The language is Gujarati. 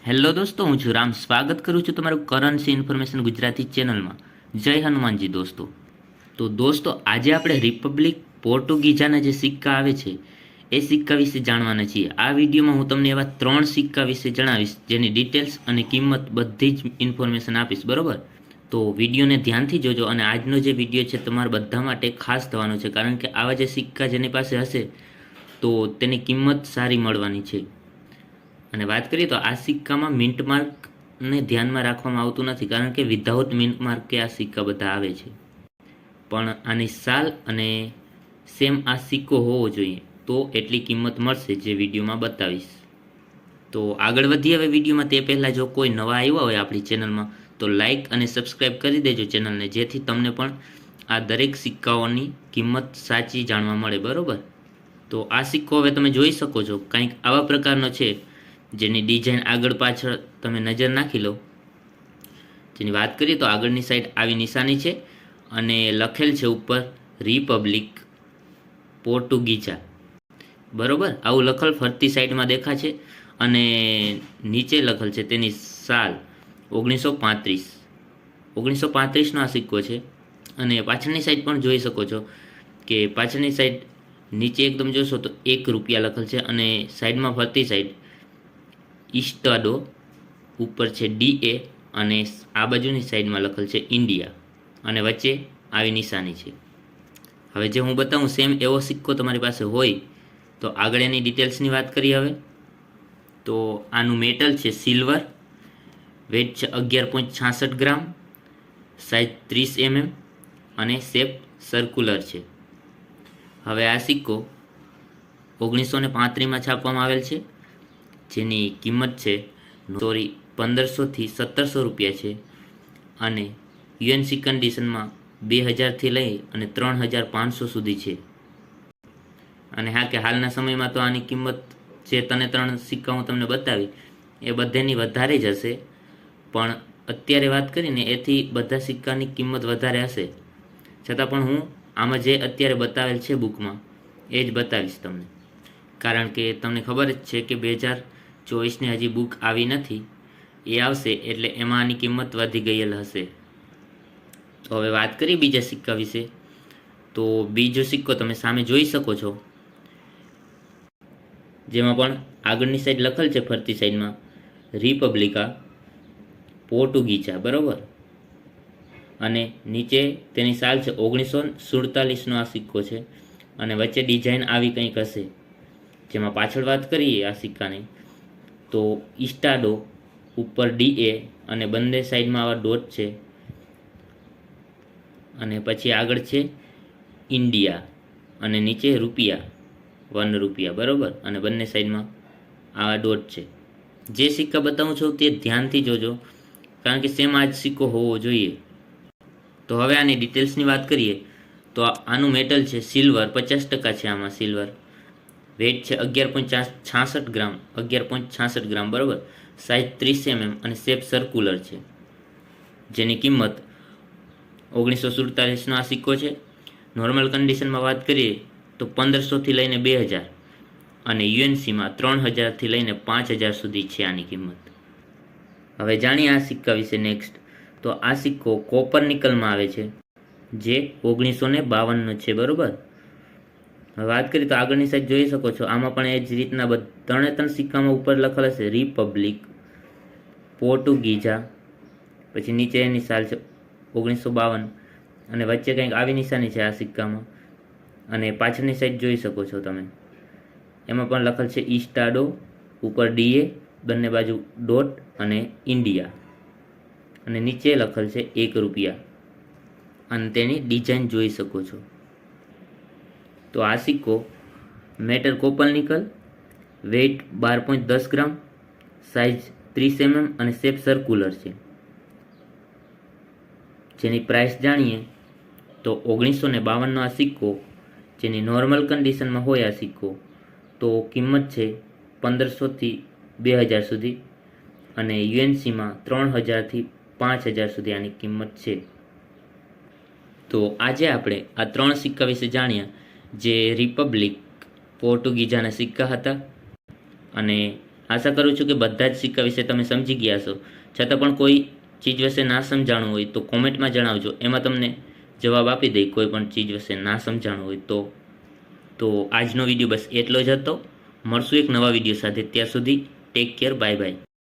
હેલો દોસ્તો, હું છું રામ. સ્વાગત કરું છું તમારું કરન્સી ઇન્ફોર્મેશન ગુજરાતી ચેનલમાં. જય હનુમાનજી દોસ્તો. તો દોસ્તો, આજે આપણે રિપબ્લિક પોર્ટુગીઝાના જે સિક્કા આવે છે એ સિક્કા વિશે જાણવાના છીએ. આ વિડીયોમાં હું તમને એવા 3 સિક્કા વિશે જણાવીશ જેની ડિટેલ્સ અને કિંમત બધી જ ઇન્ફોર્મેશન આપીશ, બરોબર? તો વિડીયોને ધ્યાનથી જોજો. અને આજનો જે વિડીયો છે તમારા બધા માટે ખાસ થવાનો છે, કારણ કે આવા જે સિક્કા જેની પાસે હશે તો તેની કિંમત સારી મળવાની છે. અને વાત કરીએ તો આ સિક્કામાં મિન્ટ માર્કને ધ્યાનમાં રાખવામાં આવતું નથી, કારણ કે વિધાઉટ મિન્ટ માર્ક કે આ સિક્કા બધા આવે છે. પણ આની સાલ અને સેમ આ સિક્કો હોવો જોઈએ તો એટલી કિંમત મળશે, જે વિડીયોમાં બતાવીશ. તો આગળ વધીએ હવે વિડીયોમાં. તે પહેલાં જો કોઈ નવા આવ્યા હોય આપણી ચેનલમાં તો લાઈક અને સબસ્ક્રાઈબ કરી દેજો ચેનલને, જેથી તમને પણ આ દરેક સિક્કાઓની કિંમત સાચી જાણવા મળે, બરોબર? તો આ સિક્કો હવે તમે જોઈ શકો છો, કંઈક આવા પ્રકારનો છે, જેની ડિઝાઇન આગળ પાછળ તમે નજર નાખી લો. જેની વાત કરીએ તો આગળની સાઈડ આવી નિશાની છે અને લખેલ છે ઉપર રિપબ્લિક પોર્ટુગીઝા, બરોબર? આવું લખેલ ફરતી સાઈડમાં દેખા છે. અને નીચે લખેલ છે તેની સાલ 1935. 1935નો આ સિક્કો છે. અને પાછળની સાઈડ પણ જોઈ શકો છો કે પાછળની સાઈડ નીચે એકદમ જોશો તો ₹1 લખેલ છે, અને સાઈડમાં ફરતી સાઈડ ઇસ્ટાડો, ઉપર છે DA, અને આ બાજુની સાઈડમાં લખેલ છે ઇન્ડિયા, અને વચ્ચે આવી નિશાની છે. હવે જે હું બતાવું સેમ એવો સિક્કો તમારી પાસે હોય તો આગળ એની ડિટેલ્સની વાત કરીએ હવે. તો આનું મેટલ છે સિલ્વર, વેટ છે 11.66 ગ્રામ, સાઇઝ 30 mm, અને શેપ સર્ક્યુલર છે. હવે આ સિક્કો 1935માં છાપવામાં આવેલ છે, જેની કિંમત છે 1500 થી 1700 છે. અને યુએનસી કન્ડિશનમાં 2000થી લઈ અને 3500 સુધી છે. અને હા, કે હાલના સમયમાં તો આની કિંમત જે 3 સિક્કા હું તમને બતાવી એ બધાની વધારે જ હશે, પણ અત્યારે વાત કરીને એથી બધા સિક્કાની કિંમત વધારે હશે. છતાં પણ હું આમાં જે અત્યારે બતાવેલ છે બુકમાં એ જ બતાવીશ તમને, કારણ કે તમને ખબર જ છે કે 2024ની હજી બુક આવી નથી. એ આવશે એટલે એમાં આની કિંમત વધી ગયેલ હશે. તો હવે વાત કરીએ બીજા સિક્કા વિશે. તો બીજો સિક્કો તમે સામે જોઈ શકો છો, જેમાં પણ આગળની સાઈડ લખેલ છે ફરતી સાઈડમાં રિપબ્લિકા પોર્ટુગીઝા, બરોબર? અને નીચે તેની સાલ છે 1947નો આ સિક્કો છે, અને વચ્ચે ડિઝાઇન આવી કંઈક હશે. જેમાં પાછળ વાત કરીએ આ સિક્કાની તો ઇસ્ટાડો, ઉપર DA, અને બંને સાઈડમાં આવા ડોટ છે. અને પછી આગળ છે ઇન્ડિયા, અને નીચે ₹1, બરોબર? અને બંને સાઈડમાં આવા ડોટ છે. જે સિક્કા બતાવું છું તે ધ્યાનથી જોજો, કારણ કે સેમ આ જ સિક્કો હોવો જોઈએ. તો હવે આની ડિટેલ્સની વાત કરીએ તો આનું મેટલ છે સિલ્વર, 50% છે આમાં સિલ્વર. વેટ છે 11.66 ગ્રામ, 11.66 ગ્રામ, બરોબર? સાઇઝ 30 mm, અને શેપ સર્ક્યુલર છે. જેની કિંમત 1947નો આ સિક્કો છે. નોર્મલ કન્ડિશનમાં વાત કરીએ તો 1500થી લઈને 2000, અને યુએનસીમાં 3000થી લઈને 5000 સુધી છે આની કિંમત. હવે જાણીએ આ સિક્કા વિશે નેક્સ્ટ. તો આ સિક્કો કોપર નિકલમાં આવે છે, જે 1952નો છે, બરોબર? હવે વાત કરીએ તો આગળની સાઈડ જોઈ શકો છો, આમાં પણ એ જ રીતના 3 સિક્કામાં ઉપર લખેલ હશે રિપબ્લિક પોર્ટુગીઝા, પછી નીચે એની સાલ છે 1952, અને વચ્ચે કંઈક આવી નિશાની છે આ સિક્કામાં. અને પાછળની સાઈડ જોઈ શકો છો તમે, એમાં પણ લખેલ છે ઇસ્ટાડો, ઉપર DA, બંને બાજુ ડોટ, અને ઇન્ડિયા, અને નીચે લખેલ છે ₹1, અને તેની ડિઝાઇન જોઈ શકો છો. તો આ સિક્કો મેટલ કોપર નિકલ, વેઇટ 12.10 ગ્રામ, સાઇઝ 30 mm, અને શેપ સર્ક્યુલર છે. જેની પ્રાઇસ જાણીએ તો 1952નો આ સિક્કો, જેની નોર્મલ કન્ડિશનમાં હોય આ સિક્કો, તો કિંમત છે 1500થી 2000 સુધી, અને યુએનસીમાં 3000થી 5000 સુધી આની કિંમત છે. તો આજે આપણે આ 3 સિક્કા વિશે જાણ્યા, જે રિપબ્લિક પોર્ટુગીઝાના સિક્કા હતા. અને આશા કરું છું કે બધા જ સિક્કા વિશે તમે સમજી ગયા છો. છતાં પણ કોઈ ચીજ વિશે ના સમજાણું હોય તો કોમેન્ટમાં જણાવજો. એમાં તમને જવાબ આપી દઈ કોઈ પણ ચીજ વિશે ના સમજાણું હોય તો આજનો વિડીયો બસ એટલો જ હતો. મળશું એક નવા વિડીયો સાથે. ત્યાં સુધી ટેક કેર, બાય બાય.